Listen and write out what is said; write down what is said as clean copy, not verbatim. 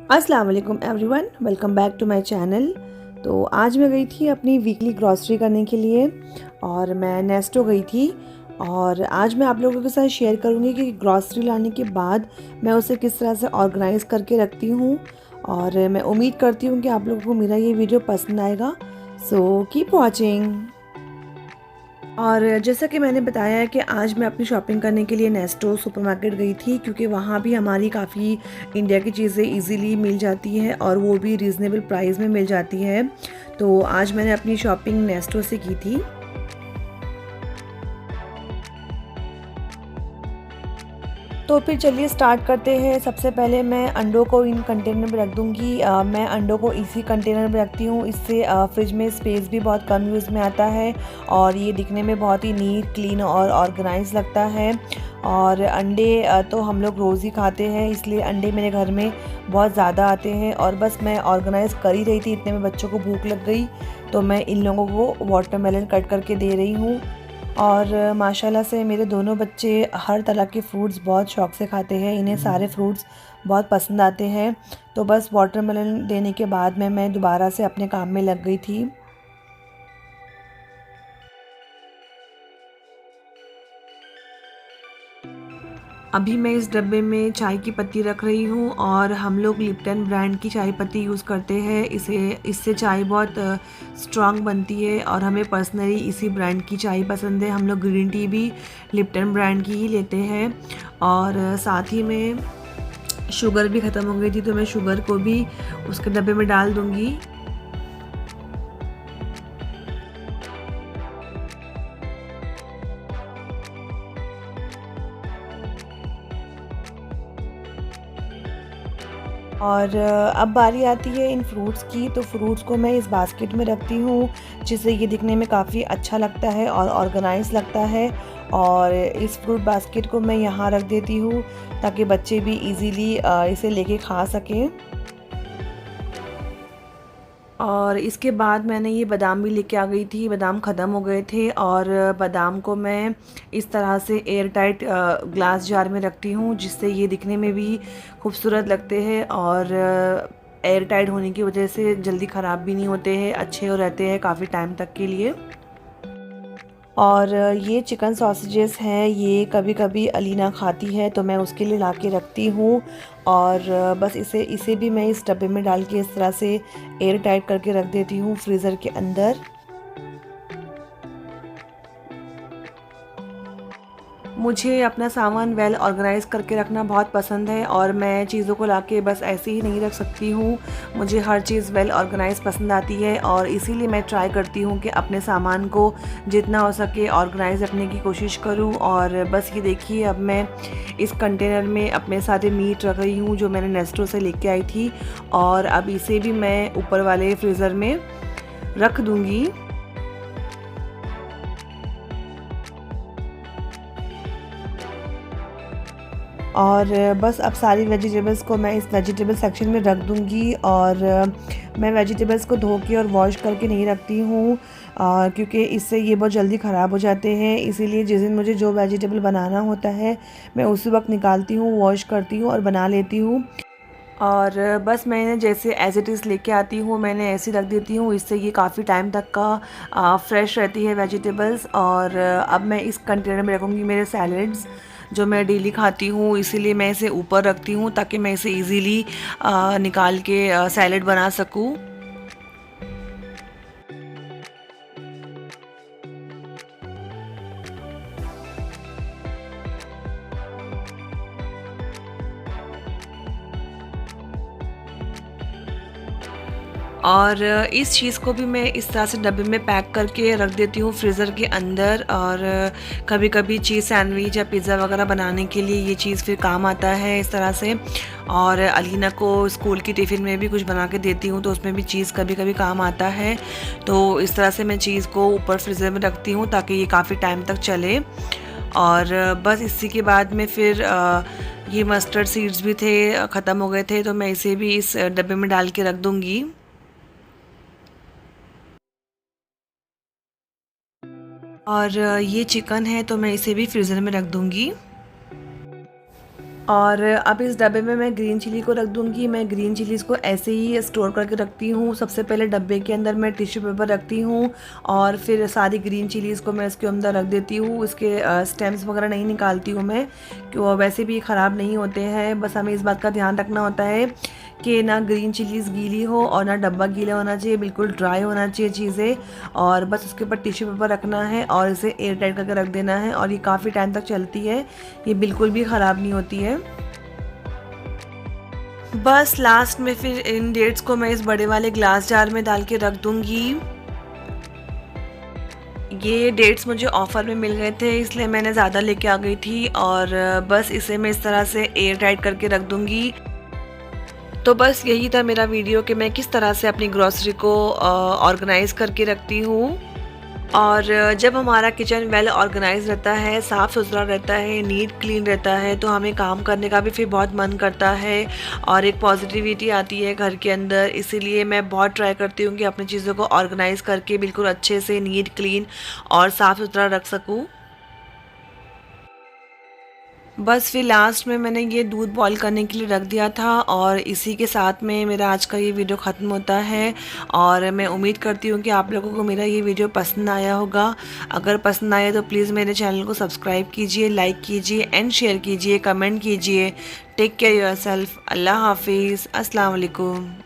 अस्सलाम वालेकुम everyone, welcome back to my channel. तो आज मैं गई थी अपनी वीकली ग्रॉसरी करने के लिए और मैं नेस्टो गई थी। और आज मैं आप लोगों के साथ शेयर करूँगी कि ग्रॉसरी लाने के बाद मैं उसे किस तरह से ऑर्गेनाइज़ करके रखती हूँ। और मैं उम्मीद करती हूँ कि आप लोगों को मेरा ये वीडियो पसंद आएगा। So keep watching. और जैसा कि मैंने बताया है कि आज मैं अपनी शॉपिंग करने के लिए नेस्टो सुपरमार्केट गई थी, क्योंकि वहाँ भी हमारी काफ़ी इंडिया की चीज़ें इजीली मिल जाती हैं और वो भी रीज़नेबल प्राइस में मिल जाती है। तो आज मैंने अपनी शॉपिंग नेस्टो से की थी। तो फिर चलिए स्टार्ट करते हैं। सबसे पहले मैं अंडों को इन कंटेनर में रख दूँगी। मैं अंडों को इसी कंटेनर में रखती हूँ, इससे फ्रिज में स्पेस भी बहुत कम यूज़ में आता है और ये दिखने में बहुत ही नीट, क्लीन और ऑर्गेनाइज लगता है। और अंडे तो हम लोग रोज़ ही खाते हैं, इसलिए अंडे मेरे घर में बहुत ज़्यादा आते हैं। और बस मैं ऑर्गेनाइज़ कर ही रही थी, इतने में बच्चों को भूख लग गई, तो मैं इन लोगों को वाटरमेलन कट करके दे रही हूँ। और माशाल्लाह से मेरे दोनों बच्चे हर तरह के फ्रूट्स बहुत शौक़ से खाते हैं, इन्हें सारे फ्रूट्स बहुत पसंद आते हैं। तो बस वाटरमेलन देने के बाद में मैं दोबारा से अपने काम में लग गई थी। अभी मैं इस डब्बे में चाय की पत्ती रख रही हूँ और हम लोग लिप्टन ब्रांड की चाय पत्ती यूज़ करते हैं। इससे चाय बहुत स्ट्रॉन्ग बनती है और हमें पर्सनली इसी ब्रांड की चाय पसंद है। हम लोग ग्रीन टी भी लिप्टन ब्रांड की ही लेते हैं। और साथ ही में शुगर भी ख़त्म हो गई थी, तो मैं शुगर को भी उसके डब्बे में डाल दूँगी। और अब बारी आती है इन फ्रूट्स की। तो फ्रूट्स को मैं इस बास्केट में रखती हूँ, जिससे ये दिखने में काफ़ी अच्छा लगता है और ऑर्गेनाइज लगता है। और इस फ्रूट बास्केट को मैं यहाँ रख देती हूँ ताकि बच्चे भी इजीली इसे लेके खा सकें। और इसके बाद मैंने ये बादाम भी लेके आ गई थी। बादाम ख़त्म हो गए थे और बादाम को मैं इस तरह से एयर टाइट ग्लास जार में रखती हूँ, जिससे ये दिखने में भी खूबसूरत लगते हैं और एयर टाइट होने की वजह से जल्दी ख़राब भी नहीं होते हैं, अच्छे हो रहते हैं काफ़ी टाइम तक के लिए। और ये चिकन सॉसेजेस हैं, ये कभी कभी अलीना खाती है तो मैं उसके लिए ला के रखती हूँ। और बस इसे भी मैं इस डब्बे में डाल के इस तरह से एयर टाइट करके रख देती हूँ फ्रीज़र के अंदर। मुझे अपना सामान वेल ऑर्गेनाइज़ करके रखना बहुत पसंद है और मैं चीज़ों को लाके बस ऐसे ही नहीं रख सकती हूँ। मुझे हर चीज़ वेल ऑर्गेनाइज़ पसंद आती है और इसीलिए मैं ट्राई करती हूँ कि अपने सामान को जितना हो सके ऑर्गेनाइज़ रखने की कोशिश करूँ। और बस ये देखिए, अब मैं इस कंटेनर में अपने सारे मीट रख रही हूँ जो मैंने नेस्टो से लेके आई थी, और अब इसे भी मैं ऊपर वाले फ्रीज़र में रख दूँगी। और बस अब सारी वेजिटेबल्स को मैं इस वेजिटेबल सेक्शन में रख दूँगी। और मैं वेजिटेबल्स को धो के और वॉश करके नहीं रखती हूँ, क्योंकि इससे ये बहुत जल्दी ख़राब हो जाते हैं। इसीलिए जिस दिन मुझे जो वेजिटेबल बनाना होता है मैं उसी वक्त निकालती हूँ, वॉश करती हूँ और बना लेती हूँ। और बस मैंने जैसे एज़ इट इज़ लेके आती हूँ मैंने ऐसे रख देती हूँ, इससे ये काफ़ी टाइम तक का फ्रेश रहती है वेजिटेबल्स। और अब मैं इस कंटेनर में रखूँगी मेरे सैलड्स जो मैं डेली खाती हूँ, इसीलिए मैं इसे ऊपर रखती हूँ ताकि मैं इसे इजीली निकाल के सैलड बना सकूँ। और इस चीज़ को भी मैं इस तरह से डब्बे में पैक करके रख देती हूँ फ्रीज़र के अंदर। और कभी कभी चीज़ सैंडविच या पिज़्ज़ा वगैरह बनाने के लिए ये चीज़ फिर काम आता है इस तरह से। और अलीना को स्कूल की टिफ़िन में भी कुछ बना के देती हूँ तो उसमें भी चीज़ कभी कभी काम आता है। तो इस तरह से मैं चीज़ को ऊपर फ्रीज़र में रखती हूँ ताकि ये काफ़ी टाइम तक चले। और बस इसी के बाद में फिर ये मस्टर्ड सीड्स भी थे, ख़त्म हो गए थे, तो मैं इसे भी इस डब्बे में डाल के रख दूँगी। और ये चिकन है तो मैं इसे भी फ्रीज़र में रख दूँगी। और अब इस डब्बे में मैं ग्रीन चिली को रख दूँगी। मैं ग्रीन चिलीज़ को ऐसे ही स्टोर करके रखती हूँ। सबसे पहले डब्बे के अंदर मैं टिश्यू पेपर रखती हूँ और फिर सारी ग्रीन चिलीज़ को मैं इसके अंदर रख देती हूँ। इसके स्टेम्स वगैरह नहीं निकालती हूँ मैं, कि वो वैसे भी ख़राब नहीं होते हैं। बस हमें इस बात का ध्यान रखना होता है कि ना ग्रीन चिलीज़ गीली हो और ना डब्बा गीला होना चाहिए, बिल्कुल ड्राई होना चाहिए चीज़ें। और बस उसके ऊपर टिश्यू पेपर रखना है और इसे एयर टाइट करके रख देना है और ये काफ़ी टाइम तक चलती है, ये बिल्कुल भी ख़राब नहीं होती है। बस लास्ट में फिर इन डेट्स को मैं इस बड़े वाले ग्लास जार में डाल के रख दूँगी। ये डेट्स मुझे ऑफ़र में मिल गए थे, इसलिए मैंने ज़्यादा लेके आ गई थी और बस इसे मैं इस तरह से एयर टाइट करके रख दूँगी। तो बस यही था मेरा वीडियो कि मैं किस तरह से अपनी ग्रॉसरी को ऑर्गेनाइज़ करके रखती हूँ। और जब हमारा किचन वेल ऑर्गेनाइज रहता है, साफ़ सुथरा रहता है, नीट क्लीन रहता है, तो हमें काम करने का भी फिर बहुत मन करता है और एक पॉजिटिविटी आती है घर के अंदर। इसीलिए मैं बहुत ट्राई करती हूँ कि अपनी चीज़ों को ऑर्गेनाइज़ करके बिल्कुल अच्छे से नीट क्लीन और साफ़ सुथरा रख सकूँ। बस फिर लास्ट में मैंने ये दूध बॉईल करने के लिए रख दिया था और इसी के साथ में मेरा आज का ये वीडियो ख़त्म होता है। और मैं उम्मीद करती हूँ कि आप लोगों को मेरा ये वीडियो पसंद आया होगा। अगर पसंद आया तो प्लीज़ मेरे चैनल को सब्सक्राइब कीजिए, लाइक कीजिए एंड शेयर कीजिए, कमेंट कीजिए। Take care yourself. अल्लाह हाफिज़। अस्सलाम वालेकुम।